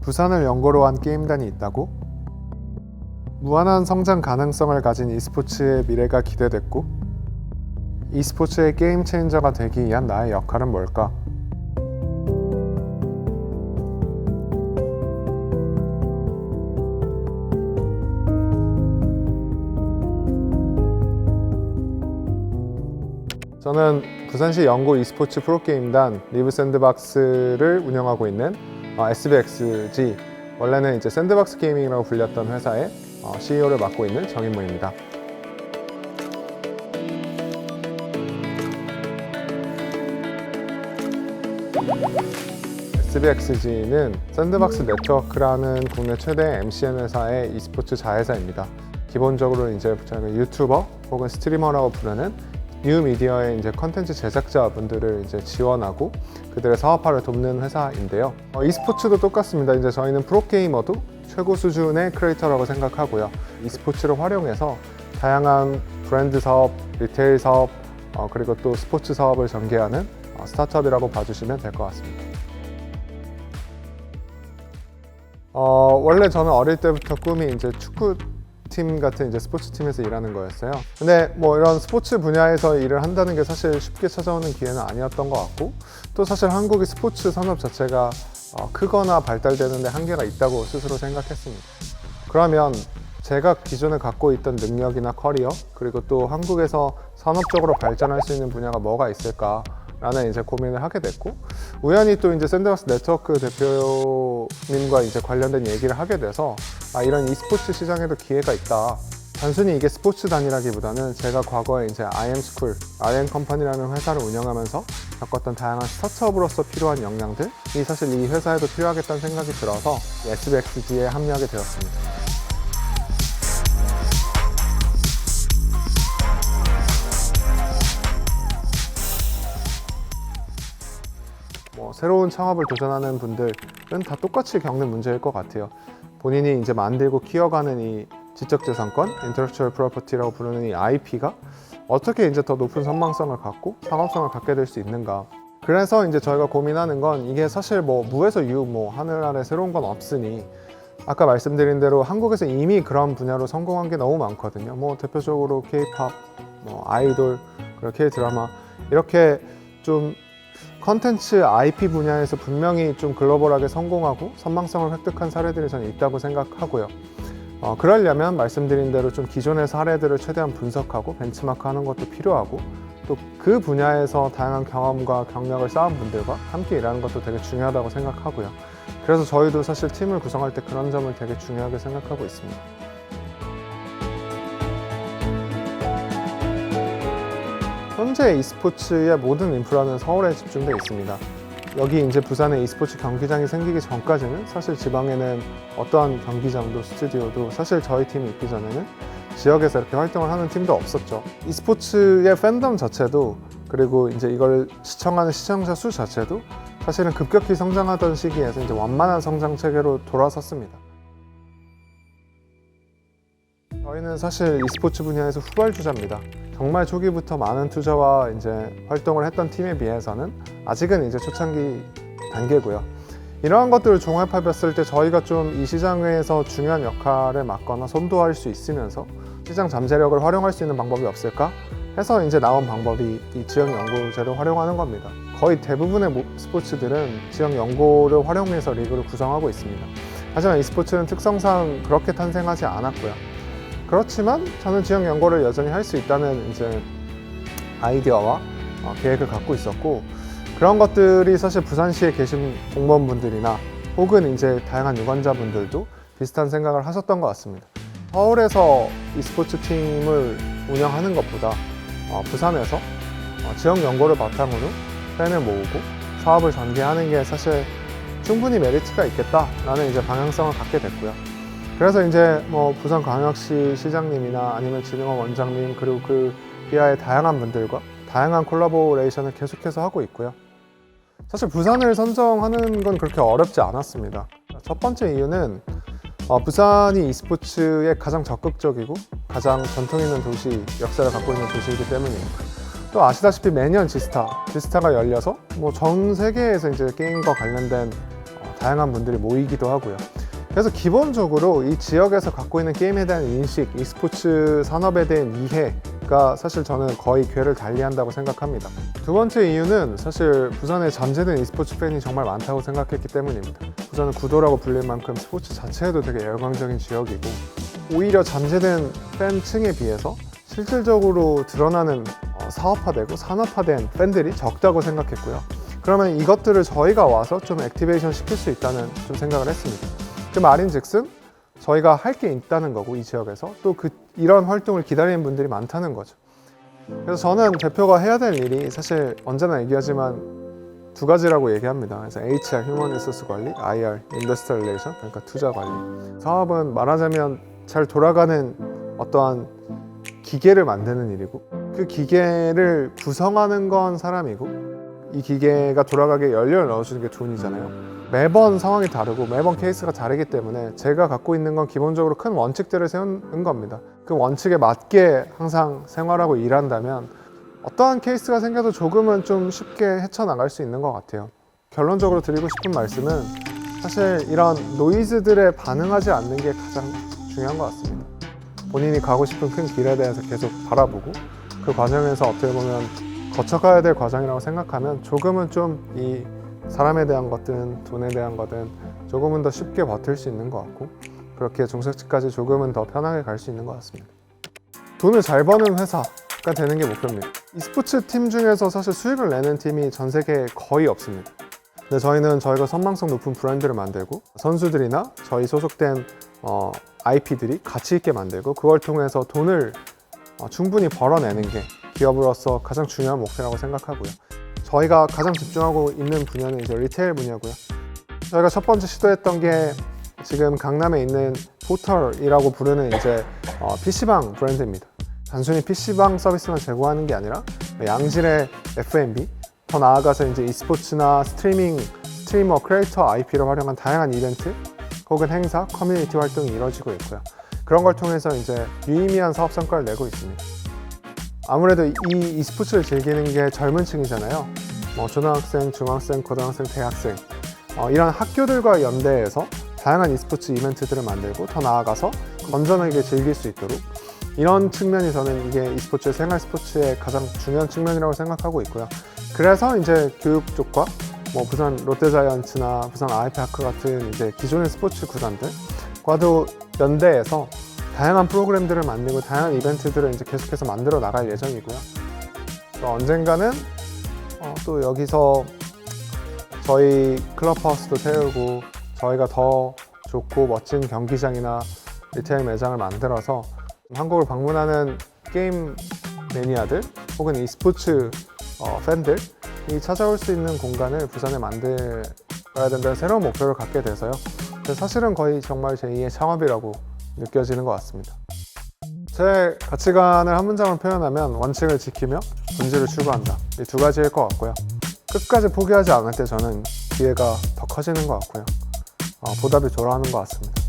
부산을 연고로 한 게임단이 있다고? 무한한 성장 가능성을 가진 e스포츠의 미래가 기대됐고, e스포츠의 게임 체인저가 되기 위한 나의 역할은 뭘까? 저는 부산시 연고 e스포츠 프로게임단 리브샌드박스를 운영하고 있는 SBXG, 원래는 이제 샌드박스 게이밍이라고 불렸던 회사의 CEO를 맡고 있는 정인모입니다. SBXG는 샌드박스 네트워크라는 국내 최대 MCN 회사의 e스포츠 자회사입니다. 기본적으로 이제 저희가 유튜버 혹은 스트리머라고 부르는 뉴 미디어의 이제 컨텐츠 제작자분들을 이제 지원하고 그들의 사업화를 돕는 회사인데요. e스포츠도 똑같습니다. 이제 저희는 프로게이머도 최고 수준의 크리에이터라고 생각하고요. e스포츠를 활용해서 다양한 브랜드 사업, 리테일 사업, 그리고 또 스포츠 사업을 전개하는 스타트업이라고 봐주시면 될 것 같습니다. 원래 저는 어릴 때부터 꿈이 이제 축구팀 같은 이제 스포츠팀에서 일하는 거였어요. 근데 뭐 이런 스포츠 분야에서 일을 한다는 게 사실 쉽게 찾아오는 기회는 아니었던 것 같고, 또 사실 한국의 스포츠 산업 자체가 크거나 발달되는 데 한계가 있다고 스스로 생각했습니다. 그러면 제가 기존에 갖고 있던 능력이나 커리어, 그리고 또 한국에서 산업적으로 발전할 수 있는 분야가 뭐가 있을까 라는 이제 고민을 하게 됐고, 우연히 또 이제 샌드박스 네트워크 대표님과 이제 관련된 얘기를 하게 돼서 이런 e스포츠 시장에도 기회가 있다. 단순히 이게 스포츠단이라기보다는 제가 과거에 이제 IM스쿨, IM컴퍼니라는 회사를 운영하면서 겪었던 다양한 스타트업으로서 필요한 역량들이 사실 이 회사에도 필요하겠다는 생각이 들어서 SBXG에 합류하게 되었습니다. 새로운 창업을 도전하는 분들은 다 똑같이 겪는 문제일 것 같아요. 본인이 이제 만들고 키워가는 이 지적재산권, Intellectual Property라고 부르는 이 IP가 어떻게 이제 더 높은 선망성을 갖고 상업성을 갖게 될 수 있는가. 그래서 이제 저희가 고민하는 건 이게 사실 뭐 무에서 유, 하늘 아래 새로운 건 없으니, 아까 말씀드린 대로 한국에서 이미 그런 분야로 성공한 게 너무 많거든요. 대표적으로 K-팝, 아이돌, 그리고 K-드라마, 이렇게 좀 컨텐츠 IP 분야에서 분명히 좀 글로벌하게 성공하고 선망성을 획득한 사례들이 저는 있다고 생각하고요. 그러려면 말씀드린 대로 좀 기존의 사례들을 최대한 분석하고 벤치마크하는 것도 필요하고, 또 그 분야에서 다양한 경험과 경력을 쌓은 분들과 함께 일하는 것도 되게 중요하다고 생각하고요. 그래서 저희도 사실 팀을 구성할 때 그런 점을 되게 중요하게 생각하고 있습니다. 현재 e스포츠의 모든 인프라는 서울에 집중되어 있습니다. 여기 이제 부산에 e스포츠 경기장이 생기기 전까지는 사실 지방에는 어떠한 경기장도 스튜디오도 사실 저희 팀이 있기 전에는 지역에서 이렇게 활동을 하는 팀도 없었죠. e스포츠의 팬덤 자체도, 그리고 이제 이걸 시청하는 시청자 수 자체도 사실은 급격히 성장하던 시기에서 이제 완만한 성장 체계로 돌아섰습니다. 저희는 사실 e스포츠 분야에서 후발주자입니다. 정말 초기부터 많은 투자와 이제 활동을 했던 팀에 비해서는 아직은 이제 초창기 단계고요. 이러한 것들을 종합해 봤을 때 저희가 좀 이 시장에서 중요한 역할을 맡거나 선도할 수 있으면서 시장 잠재력을 활용할 수 있는 방법이 없을까 해서 이제 나온 방법이 이 지역 연고제를 활용하는 겁니다. 거의 대부분의 스포츠들은 지역 연고를 활용해서 리그를 구성하고 있습니다. 하지만 e스포츠는 특성상 그렇게 탄생하지 않았고요. 그렇지만 저는 지역 연고를 여전히 할 수 있다는 이제 아이디어와 계획을 갖고 있었고, 그런 것들이 사실 부산시에 계신 공무원분들이나 혹은 이제 다양한 유권자분들도 비슷한 생각을 하셨던 것 같습니다. 서울에서 e스포츠 팀을 운영하는 것보다 부산에서 지역 연고를 바탕으로 팬을 모으고 사업을 전개하는 게 사실 충분히 메리트가 있겠다라는 이제 방향성을 갖게 됐고요. 그래서 이제 부산광역시 시장님이나 아니면 진흥원 원장님, 그리고 그 이하의 다양한 분들과 다양한 콜라보레이션을 계속해서 하고 있고요. 사실 부산을 선정하는 건 그렇게 어렵지 않았습니다. 첫 번째 이유는 부산이 e스포츠에 가장 적극적이고 가장 전통 있는 도시, 역사를 갖고 있는 도시이기 때문입니다. 또 아시다시피 매년 지스타가 열려서 전 세계에서 이제 게임과 관련된 다양한 분들이 모이기도 하고요. 그래서 기본적으로 이 지역에서 갖고 있는 게임에 대한 인식, e스포츠 산업에 대한 이해가 사실 저는 거의 궤를 달리한다고 생각합니다. 두 번째 이유는 사실 부산에 잠재된 e스포츠 팬이 정말 많다고 생각했기 때문입니다. 부산은 구도라고 불릴 만큼 스포츠 자체에도 되게 열광적인 지역이고, 오히려 잠재된 팬층에 비해서 실질적으로 드러나는 사업화되고 산업화된 팬들이 적다고 생각했고요. 그러면 이것들을 저희가 와서 좀 액티베이션 시킬 수 있다는 좀 생각을 했습니다. 그 말인즉슨 저희가 할 게 있다는 거고, 이 지역에서 또 이런 활동을 기다리는 분들이 많다는 거죠. 그래서 저는 대표가 해야 될 일이 사실 언제나 얘기하지만 두 가지라고 얘기합니다. 그래서 HR, 휴먼 리소스 관리, IR, 인더스트리얼 릴레이션, 그러니까 투자 관리. 사업은 말하자면 잘 돌아가는 어떠한 기계를 만드는 일이고, 그 기계를 구성하는 건 사람이고, 이 기계가 돌아가게 연료를 넣어주는 게 돈이잖아요. 매번 상황이 다르고 매번 케이스가 다르기 때문에 제가 갖고 있는 건 기본적으로 큰 원칙들을 세우는 겁니다. 그 원칙에 맞게 항상 생활하고 일한다면 어떠한 케이스가 생겨도 조금은 좀 쉽게 헤쳐나갈 수 있는 것 같아요. 결론적으로 드리고 싶은 말씀은 사실 이런 노이즈들에 반응하지 않는 게 가장 중요한 것 같습니다. 본인이 가고 싶은 큰 길에 대해서 계속 바라보고 그 과정에서 어떻게 보면 거쳐가야 될 과정이라고 생각하면 조금은 좀 이 사람에 대한 것든 돈에 대한 거든 조금은 더 쉽게 버틸 수 있는 것 같고, 그렇게 종착지까지 조금은 더 편하게 갈 수 있는 것 같습니다. 돈을 잘 버는 회사가 되는 게 목표입니다. e스포츠 팀 중에서 사실 수익을 내는 팀이 전 세계에 거의 없습니다. 근데 저희가 선망성 높은 브랜드를 만들고 선수들이나 저희 소속된 IP들이 가치 있게 만들고 그걸 통해서 돈을 충분히 벌어내는 게 기업으로서 가장 중요한 목표라고 생각하고요. 저희가 가장 집중하고 있는 분야는 이제 리테일 분야고요. 저희가 첫 번째 시도했던 게 지금 강남에 있는 포털이라고 부르는 이제 PC방 브랜드입니다. 단순히 PC방 서비스만 제공하는 게 아니라 양질의 F&B, 더 나아가서 이제 e스포츠나 스트리머, 크리에이터 IP를 활용한 다양한 이벤트 혹은 행사, 커뮤니티 활동이 이루어지고 있고요. 그런 걸 통해서 이제 유의미한 사업 성과를 내고 있습니다. 아무래도 이 e스포츠를 즐기는 게 젊은 층이잖아요. 초등학생, 중학생, 고등학생, 대학생 이런 학교들과 연대해서 다양한 e스포츠 이벤트들을 만들고 더 나아가서 건전하게 즐길 수 있도록, 이런 측면이 저는 이게 e스포츠, 생활 스포츠의 가장 중요한 측면이라고 생각하고 있고요. 그래서 이제 교육 쪽과 부산 롯데자이언츠나 부산 아이파크 같은 이제 기존의 스포츠 구단들과도 연대해서 다양한 프로그램들을 만들고 다양한 이벤트들을 이제 계속해서 만들어 나갈 예정이고요. 또 언젠가는 또 여기서 저희 클럽하우스도 세우고 저희가 더 좋고 멋진 경기장이나 리테일 매장을 만들어서 한국을 방문하는 게임 매니아들 혹은 e스포츠 팬들이 찾아올 수 있는 공간을 부산에 만들어야 된다는 새로운 목표를 갖게 돼서요. 사실은 거의 정말 제2의 창업이라고 느껴지는 것 같습니다. 제 가치관을 한 문장으로 표현하면 원칙을 지키며 본질을 추구한다. 이 두 가지일 것 같고요. 끝까지 포기하지 않을 때 저는 기회가 더 커지는 것 같고요. 보답이 돌아오는 것 같습니다.